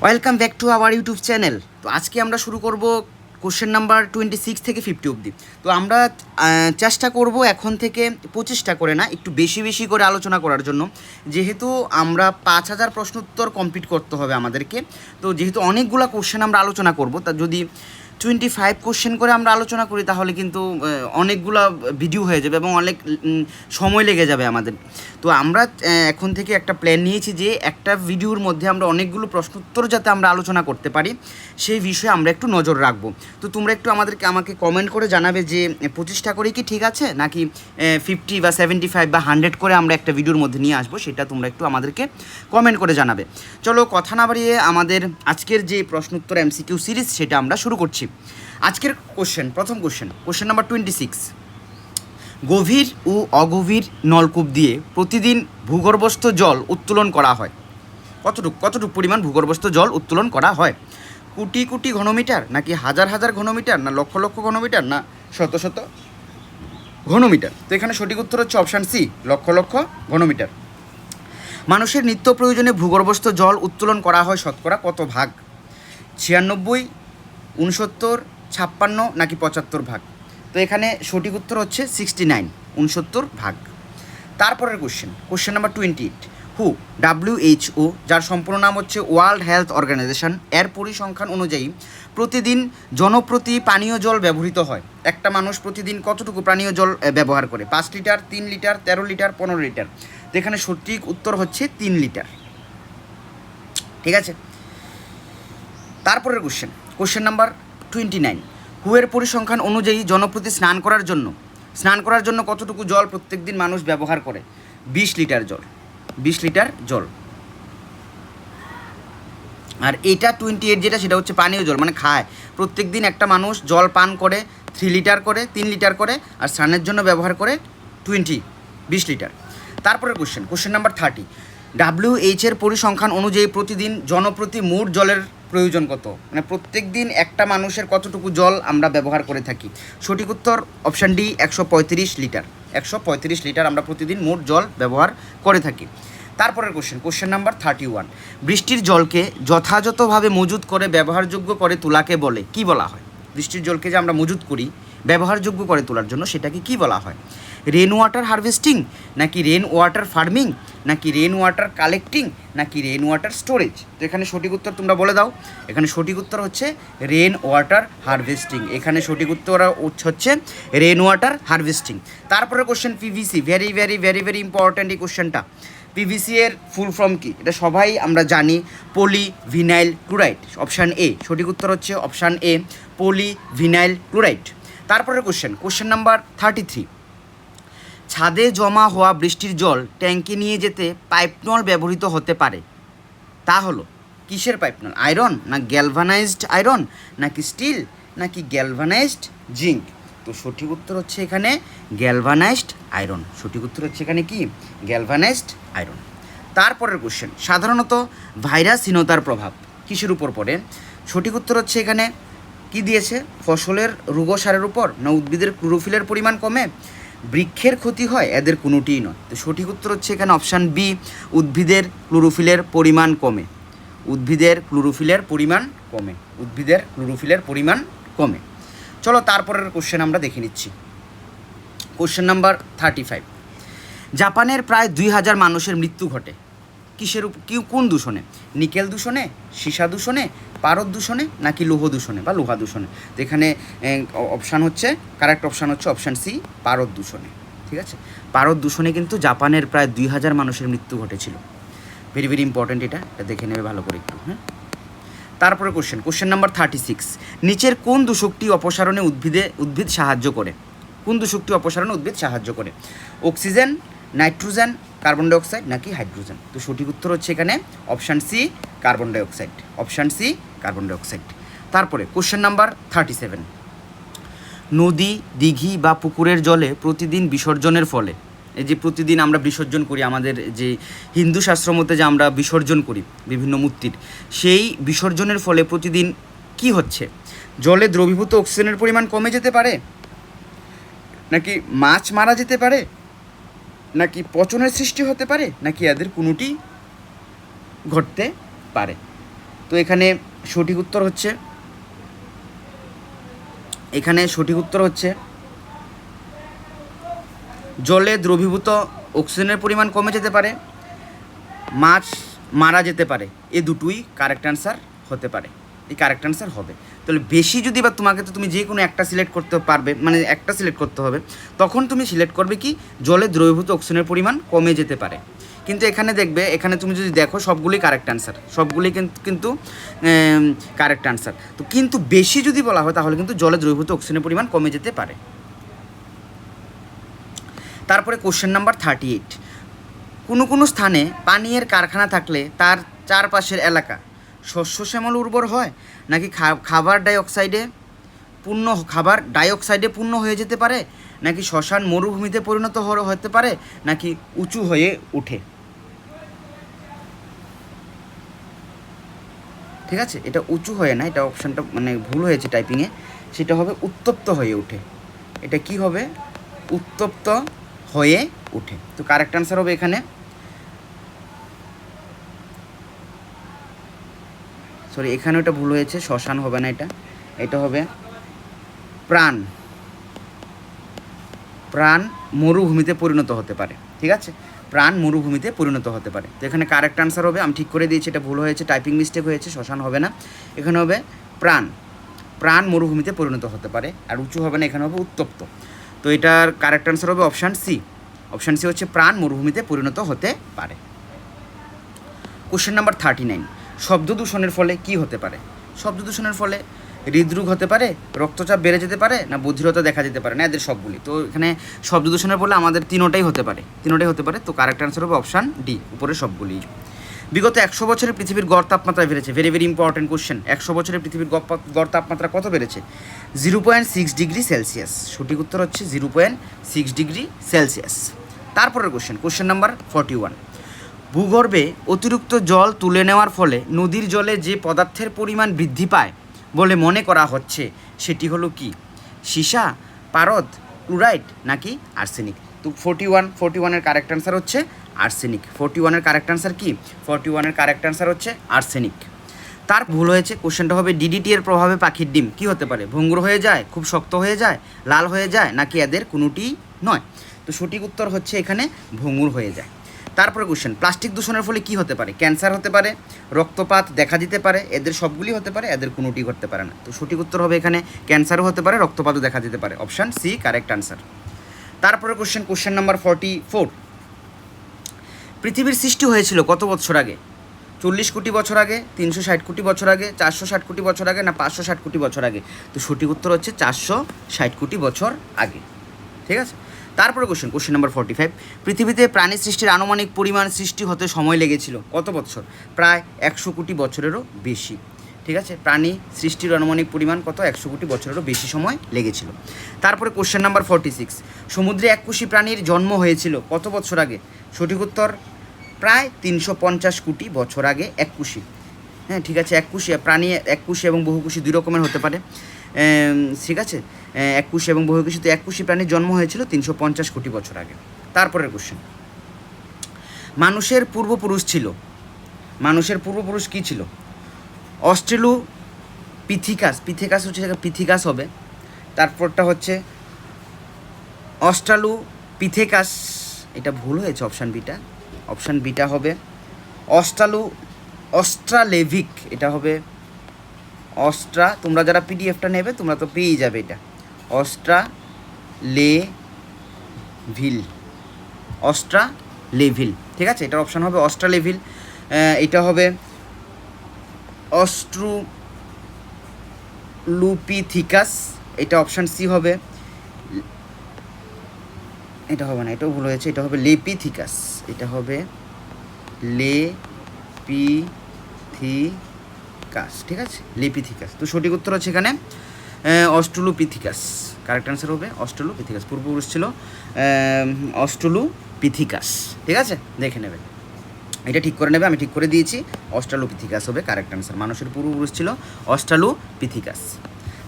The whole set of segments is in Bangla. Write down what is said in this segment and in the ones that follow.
Welcome back to our YouTube channel. তো আজকে আমরা শুরু করব কোশ্চেন নাম্বার 26 থেকে 50 অবধি। তো আমরা চেষ্টা করব এখন থেকে 25টা করে না, একটু বেশি বেশি করে আলোচনা করার জন্য, যেহেতু আমরা 5000 প্রশ্ন উত্তর কমপ্লিট করতে হবে আমাদেরকে। তো যেহেতু অনেকগুলো কোশ্চেন আমরা আলোচনা করব, তা যদি 25 কোশ্চেন করে আমরা আলোচনা করি তাহলে কিন্তু অনেকগুলো ভিডিও হয়ে যাবে এবং অনেক সময় লেগে যাবে আমাদের। তো আমরা এখন থেকে একটা প্ল্যান নিয়েছি যে একটা ভিডিওর মধ্যে আমরা অনেকগুলো প্রশ্ন উত্তর যাতে আমরা আলোচনা করতে পারি সেই বিষয়ে আমরা একটু নজর রাখবো। তো তোমরা একটু আমাকে কমেন্ট করে জানাবে যে 25টা করে কি ঠিক আছে, নাকি 50 বা 75 বা 100 করে আমরা একটা ভিডিওর মধ্যে নিয়ে আসবো, সেটা তোমরা একটু আমাদেরকে কমেন্ট করে জানাবে। চলো কথা না বাড়িয়ে আমাদের আজকের যে প্রশ্ন উত্তর MCQ সিরিজ সেটা আমরা শুরু করছি। আজকের প্রথম কোশ্চেন নাম্বার 26। গভীর ও অগভীর নলকূপ দিয়ে প্রতিদিন ভূগর্ভস্থ জল উত্তোলন করা হয়। কতটুকু পরিমাণ ভূগর্ভস্থ জল উত্তোলন করা হয়? কোটি কোটি ঘনমিটার, নাকি হাজার হাজার ঘনমিটার, না লক্ষ লক্ষ ঘনমিটার, না শত শত ঘনমিটার? তো এখানে সঠিক উত্তর হচ্ছে অপশান সি, লক্ষ লক্ষ ঘনমিটার। মানুষের নিত্য প্রয়োজনে ভূগর্ভস্থ জল উত্তোলন করা হয় শতকরা কত ভাগ? 96, 69, 56 নাকি 75 ভাগ? তো এখানে সঠিক উত্তর হচ্ছে 69, 69 ভাগ। তারপরের কোশ্চেন নাম্বার 28। WHO, যার সম্পূর্ণ নাম হচ্ছে ওয়ার্ল্ড হেলথ অর্গানাইজেশন, এর পরিসংখ্যান অনুযায়ী প্রতিদিন জনপ্রতি পানীয় জল ব্যবহৃত হয়। একটা মানুষ প্রতিদিন কতটুকু পানীয় জল ব্যবহার করে? 5 লিটার, 3 লিটার, 13 লিটার, 15 লিটার? তো এখানে সঠিক উত্তর হচ্ছে 3 লিটার। ঠিক আছে, তারপরের কোশ্চেন নাম্বার 29। এর পরিসংখ্যান অনুযায়ী জনপ্রতি স্নান করার জন্য কতটুকু জল প্রত্যেক দিন মানুষ ব্যবহার করে? 20 লিটার জল, 20 লিটার জল। আর এটা 28 যেটা, সেটা হচ্ছে পানীয় জল, মানে খায়। প্রত্যেক দিন একটা মানুষ জল পান করে 3 লিটার করে, 3 লিটার করে, আর স্নানের জন্য ব্যবহার করে 20 লিটার। তারপরে কোশ্চেন নাম্বার 30। WHO এর পরিসংখ্যান অনুযায়ী প্রতিদিন জনপ্রতি মোট জলের প্রয়োজন কত? মানে প্রত্যেক দিন একটা মানুষের কতটুকু জল আমরা ব্যবহার করে থাকি? সঠিক উত্তর অপশান ডি, 135 লিটার। 135 লিটার আমরা প্রতিদিন মোট জল ব্যবহার করে থাকি। তারপরের কোশ্চেন নাম্বার 31। বৃষ্টির জলকে যথাযথভাবে মজুত করে ব্যবহারযোগ্য করে তোলাকে বলে কি বলা হয়? বৃষ্টির জলকে যে আমরা মজুত করি ব্যবহারযোগ্য করে তোলার জন্য, সেটাকে কি বলা হয়? রেন ওয়াটার হারভেস্টিং, নাকি রেন ওয়াটার ফার্মিং, নাকি রেন ওয়াটার কালেক্টিং, নাকি রেন ওয়াটার স্টোরেজ? তো এখানে সঠিক উত্তর তোমরা বলে দাও। এখানে সঠিক উত্তর হচ্ছে রেন ওয়াটার হারভেস্টিং। এখানে সঠিক উত্তর হচ্ছে রেন ওয়াটার হারভেস্টিং। তারপরে PVC, very very very very important এই কোশ্চেনটা। PVC এর ফুল ফর্ম কি? এটা সবাই আমরা জানি, পলিভিনাইল ক্লোরাইড। অপশান এ, সঠিক উত্তর হচ্ছে অপশান এ, পলিভিনাইল ক্লোরাইড। তারপরে কোশ্চেন নাম্বার 33। ছাদে জমা হওয়া বৃষ্টির জল ট্যাঙ্কে নিয়ে যেতে পাইপ নল ব্যবহৃত হতে পারে। তা হলো কিসের পাইপ নল? আয়রন, না গ্যালভানাইজড আয়রন, নাকি স্টিল, নাকি গ্যালভানাইজড জিঙ্ক? তো সঠিক উত্তর হচ্ছে এখানে গ্যালভানাইজড আয়রন। সঠিক উত্তর হচ্ছে এখানে কি? Galvanized iron. তারপরের সাধারণত ভাইরাসহীনতার প্রভাব কিসের উপর পড়ে? সঠিক উত্তর হচ্ছে এখানে কি দিয়েছে? ফসলের রোগসারের উপর, না উদ্ভিদের ক্লোরোফিলের পরিমাণ কমে, বৃক্ষের ক্ষতি হয়, এদের কোনোটিই নয়। তো সঠিক উত্তর হচ্ছে এখানে অপশান বি, উদ্ভিদের ক্লোরোফিলের পরিমাণ কমে। উদ্ভিদের ক্লোরোফিলের পরিমাণ কমে, উদ্ভিদের ক্লোরোফিলের পরিমাণ কমে। চলো তারপরের আমরা দেখে নিচ্ছি। Question number 35। জাপানের প্রায় 2000 মানুষের মৃত্যু ঘটে কোন দূষণে? নিকেল দূষণে, সীসা দূষণে, পারদ দূষণে, নাকি লৌহ দূষণে বা লোহা দূষণে? তো এখানে কারেক্ট অপশান হচ্ছে অপশান সি, পারদ দূষণে। ঠিক আছে, পারদ দূষণে কিন্তু জাপানের প্রায় 2000 মানুষের মৃত্যু ঘটেছিল। ভেরি ভেরি ইম্পর্ট্যান্ট, এটা দেখে নেবে ভালো করে একটু। হ্যাঁ, তারপরে কোশ্চেন নাম্বার 36। নিচের কোন দূষকটি অপসারণে উদ্ভিদ সাহায্য করে? কোন দূষকটি অপসারণে উদ্ভিদ সাহায্য করে? অক্সিজেন, নাইট্রোজেন, কার্বন ডাইঅক্সাইড, নাকি হাইড্রোজেন? তো সঠিক উত্তর হচ্ছে এখানে option C, carbon dioxide. Option C, carbon dioxide. তারপরে কোশ্চেন নাম্বার 37। নদী, দিঘি বা পুকুরের জলে প্রতিদিন বিসর্জনের ফলে, এই যে প্রতিদিন আমরা বিসর্জন করি, আমাদের যে হিন্দু শাস্ত্র মতে যে আমরা বিসর্জন করি বিভিন্ন মূর্তির, সেই বিসর্জনের ফলে প্রতিদিন কি হচ্ছে? জলে দ্রবীভূত অক্সিজেনের পরিমাণ কমে যেতে পারে, নাকি মাছ মারা যেতে পারে, নাকি পচনের সৃষ্টি হতে পারে, নাকি এদের কোনোটি ঘটতে পারে? তো এখানে সঠিক উত্তর হচ্ছে জলে দ্রবীভূত অক্সিজেনের পরিমাণ কমে যেতে পারে, মাছ মারা যেতে পারে, এ দুটোই কারেক্ট অ্যান্সার হতে পারে, এই কারেক্ট অ্যান্সার হবে। তাহলে বেশি যদি বা তোমাকে তো তুমি যে কোনো একটা সিলেক্ট করতে পারবে, মানে একটা সিলেক্ট করতে হবে, তখন তুমি সিলেক্ট করবে কি জলে দ্রবীভূত অক্সিজেনের পরিমাণ কমে যেতে পারে। কিন্তু এখানে দেখবে, এখানে তুমি যদি দেখো সবগুলোই কারেক্ট অ্যান্সার, সবগুলি কিন্তু কারেক্ট অ্যান্সার। তো কিন্তু বেশি যদি বলা হয় তাহলে কিন্তু জলে দ্রবীভূত অক্সিজেনের পরিমাণ কমে যেতে পারে। তারপরে কোশ্চেন নাম্বার 38, কোনো স্থানে পানীয়ের কারখানা থাকলে তার চারপাশের এলাকা শস্য শ্যামল উর্বর হয়, নাকি খাবার ডাইঅক্সাইডে পূর্ণ হয়ে যেতে পারে, নাকি শ্মশান মরুভূমিতে পরিণত হতে পারে, নাকি উঁচু হয়ে ওঠে? ঠিক আছে, এটা উঁচু হয়ে না, এটা অপশানটা মানে ভুল হয়েছে টাইপিংয়ে, সেটা হবে উত্তপ্ত হয়ে ওঠে। এটা কি হবে? উত্তপ্ত হয়ে ওঠে। তো কারেক্ট অ্যান্সার হবে এখানে, সরি এখানে ওটা ভুল হয়েছে, শ্মশান হবে না, এটা হবে প্রাণ মরুভূমিতে পরিণত হতে পারে। ঠিক আছে, প্রাণ মরুভূমিতে পরিণত হতে পারে। তো এখানে কারেক্ট আনসার হবে, আমি ঠিক করে দিয়েছি, এটা ভুল হয়েছে, টাইপিং মিস্টেক হয়েছে, শ্মশান হবে না, এখানে হবে প্রাণ মরুভূমিতে পরিণত হতে পারে, আর উঁচু হবে না, এখানে হবে উত্তপ্ত। তো এটার কারেক্ট আনসার হবে অপশান সি হচ্ছে প্রাণ মরুভূমিতে পরিণত হতে পারে। কোশ্চেন নাম্বার 39, শব্দ দূষণের ফলে কি হতে পারে? শব্দ দূষণের ফলে হৃদরোগ হতে পারে, রক্তচাপ বেড়ে যেতে পারে, না বধিরতা দেখা যেতে পারে, না এদের সবগুলি। তো এখানে শব্দ দূষণের ফলে আমাদের তিনোটাই হতে পারে। তো কারেক্ট আনসার হবে অপশান ডি, উপরে সবগুলি। বিগত 100 বছরে পৃথিবীর গড় তাপমাত্রা বেড়েছে, ভেরি ভেরি ইম্পর্টেন্ট কোশ্চেন। 100 বছরে পৃথিবীর গড় তাপমাত্রা কত বেড়েছে? 0.6 ডিগ্রি সেলসিয়াস। সঠিক উত্তর হচ্ছে 0.6 ডিগ্রি সেলসিয়াস। তারপরের কোশ্চেন নাম্বার 41, ভূগর্ভে অতিরিক্ত জল তুলে নেওয়ার ফলে নদীর জলে যে পদার্থের পরিমাণ বৃদ্ধি পায় বলে মনে করা হচ্ছে সেটি হলো কি? সীসা, পারদ, ক্লোরাইড, নাকি আর্সেনিক? তো 41-এর কারেক্ট অ্যান্সার হচ্ছে আর্সেনিক। 41-এর কারেক্ট অ্যান্সার কি? 41-এর কারেক্ট অ্যান্সার হচ্ছে আর্সেনিক। তার ভুল হয়েছে, কোশ্চেনটা হবে ডিডিটি এর প্রভাবে পাখির ডিম কী হতে পারে? ভঙ্গুর হয়ে যায়, খুব শক্ত হয়ে যায়, লাল হয়ে যায়, নাকি এদের কোনোটি নয়? তো সঠিক উত্তর হচ্ছে এখানে ভঙ্গুর হয়ে যায়। তারপরে কোশ্চেন, প্লাস্টিক দূষণের ফলে কি হতে পারে? ক্যান্সার হতে পারে, রক্তপাত দেখা দিতে পারে, এদের সবগুলি হতে পারে, এদের কোনোটি ঘটতে পারে না। তো সঠিক উত্তর হবে এখানে ক্যান্সারও হতে পারে, রক্তপাতও দেখা দিতে পারে, অপশান সি কারেক্ট আনসার। তারপরে কোশ্চেন নাম্বার 44, পৃথিবীর সৃষ্টি হয়েছিল কত বছর আগে? 40 কোটি বছর আগে, 360 কোটি বছর আগে, 460 কোটি বছর আগে, না 560 কোটি বছর আগে? তো সঠিক উত্তর হচ্ছে 460 কোটি বছর আগে। ঠিক আছে, তারপরে কোশ্চেন নাম্বার 45, পৃথিবীতে প্রাণী সৃষ্টির আনুমানিক পরিমাণ সৃষ্টি হতে সময় লেগেছিল কত বছর? প্রায় 100 কোটি বছরেরও বেশি। ঠিক আছে, প্রাণী সৃষ্টির আনুমানিক পরিমাণ কত? 100 কোটি বছরেরও বেশি সময় লেগেছিল। তারপরে কোশ্চেন নাম্বার 46, সমুদ্রে এককোষী প্রাণীর জন্ম হয়েছিল কত বছর আগে? সঠিক উত্তর প্রায় 350 কোটি বছর আগে এককোষী। হ্যাঁ, ঠিক আছে, এককোষী প্রাণী এককোষী এবং বহুকোষী দুই রকমের হতে পারে। ঠিক আছে, এককোষী এবং বহুকোষী। তো এককোষী প্রাণীর জন্ম হয়েছিল 350 কোটি বছর আগে। তারপরের কোশ্চেন, মানুষের পূর্বপুরুষ কী ছিল? পিথেকাস হচ্ছে পিথিকাস হবে। তারপরটা হচ্ছে অস্ট্রালোপিথেকাস, এটা ভুল হয়েছে, অপশান বিটা হবে অস্ট্রালেভিক, এটা হবে তোমরা যারা পিডিএফটা নেবে তোমরা তো পেয়েই যাবে, এটা অস্ট্রালেভিল। ঠিক আছে, এটার অপশান হবে অস্ট্রালেভিল। এটা হবে অস্ট্রোলুপিথিকাস, এটা অপশান সি হবে। এটা হবে না, এটাও ভুল হয়েছে, এটা হবে লেপিথিকাস, এটা হবে লেপিথিকাস। ঠিক আছে, লেপিথিকাস। তো সঠিক উত্তর হচ্ছে এখানে অস্ট্রোলুপিথিকাস, কারেক্ট অ্যান্সার হবে অস্ট্রোলুপিথিকাস। পূর্বপুরুষ ছিল অস্ট্রোলুপিথিকাস। ঠিক আছে, দেখে নেবে, এটা ঠিক করে নেবে, আমি ঠিক করে দিয়েছি, অস্ট্রালোপিথিকাস হবে কারেক্ট অ্যান্সার। মানুষের পূর্বপুরুষ ছিল অস্ট্রালোপিথিকাস।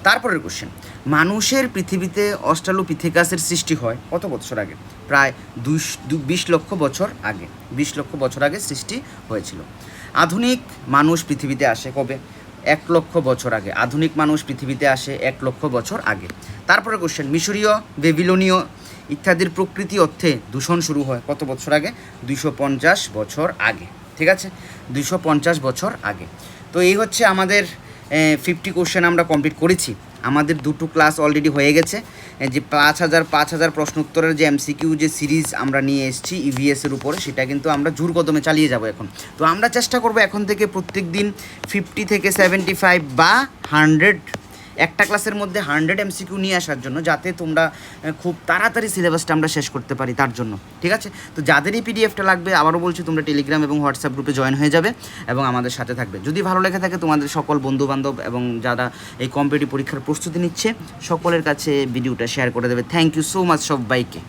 তারপরের কোশ্চেন, মানুষের পৃথিবীতে অস্ট্রালোপিথিকাসের সৃষ্টি হয় কত বছর আগে? প্রায় 20 লক্ষ বছর আগে। 20 লক্ষ বছর আগে সৃষ্টি হয়েছিল। আধুনিক মানুষ পৃথিবীতে আসে কবে? 1,00,000 বছর আগে। আধুনিক মানুষ পৃথিবীতে আসে 1,00,000 বছর আগে। তারপরে কোশ্চেন, মিশরীয়, বেবিলনীয় ইত্যাদির প্রকৃতি অর্থে দূষণ শুরু হয় কত বছর আগে? 250 বছর আগে। ঠিক আছে, 250 বছর আগে। তো এই হচ্ছে আমাদের 50 কোশ্চেন আমরা কমপ্লিট করেছি। আমাদের 2টো ক্লাস অলরেডি হয়ে গেছে। যে 5,000 প্রশ্ন উত্তরের যে এমসিকিউ যে সিরিজ আমরা নিয়ে এসেছি ইভিএসের উপরে, সেটা কিন্তু আমরা জোর কদমে চালিয়ে যাব এখন। তো আমরা চেষ্টা করব এখন থেকে প্রত্যেক দিন 50 থেকে 75 বা 100 একটা ক্লাসের মধ্যে 100 এমসিকিউ নিয়ে আসার জন্য, যাতে তোমরা খুব তাড়াতাড়ি সিলেবাসটা আমরা শেষ করতে পারি তার জন্য। ঠিক আছে, তো যাদের এই পিডিএফটা লাগবে, আবারও বলছি, তোমরা টেলিগ্রাম এবং হোয়াটসঅ্যাপ গ্রুপে জয়েন হয়ে যাবে এবং আমাদের সাথে থাকবে। যদি ভালো লেগে থাকে তোমাদের সকল বন্ধুবান্ধব এবং যারা এই কম্পিটিটিভ পরীক্ষার প্রস্তুতি নিচ্ছে সকলের কাছে ভিডিওটা শেয়ার করে দেবে। থ্যাংক ইউ সো মাচ সবাইকে।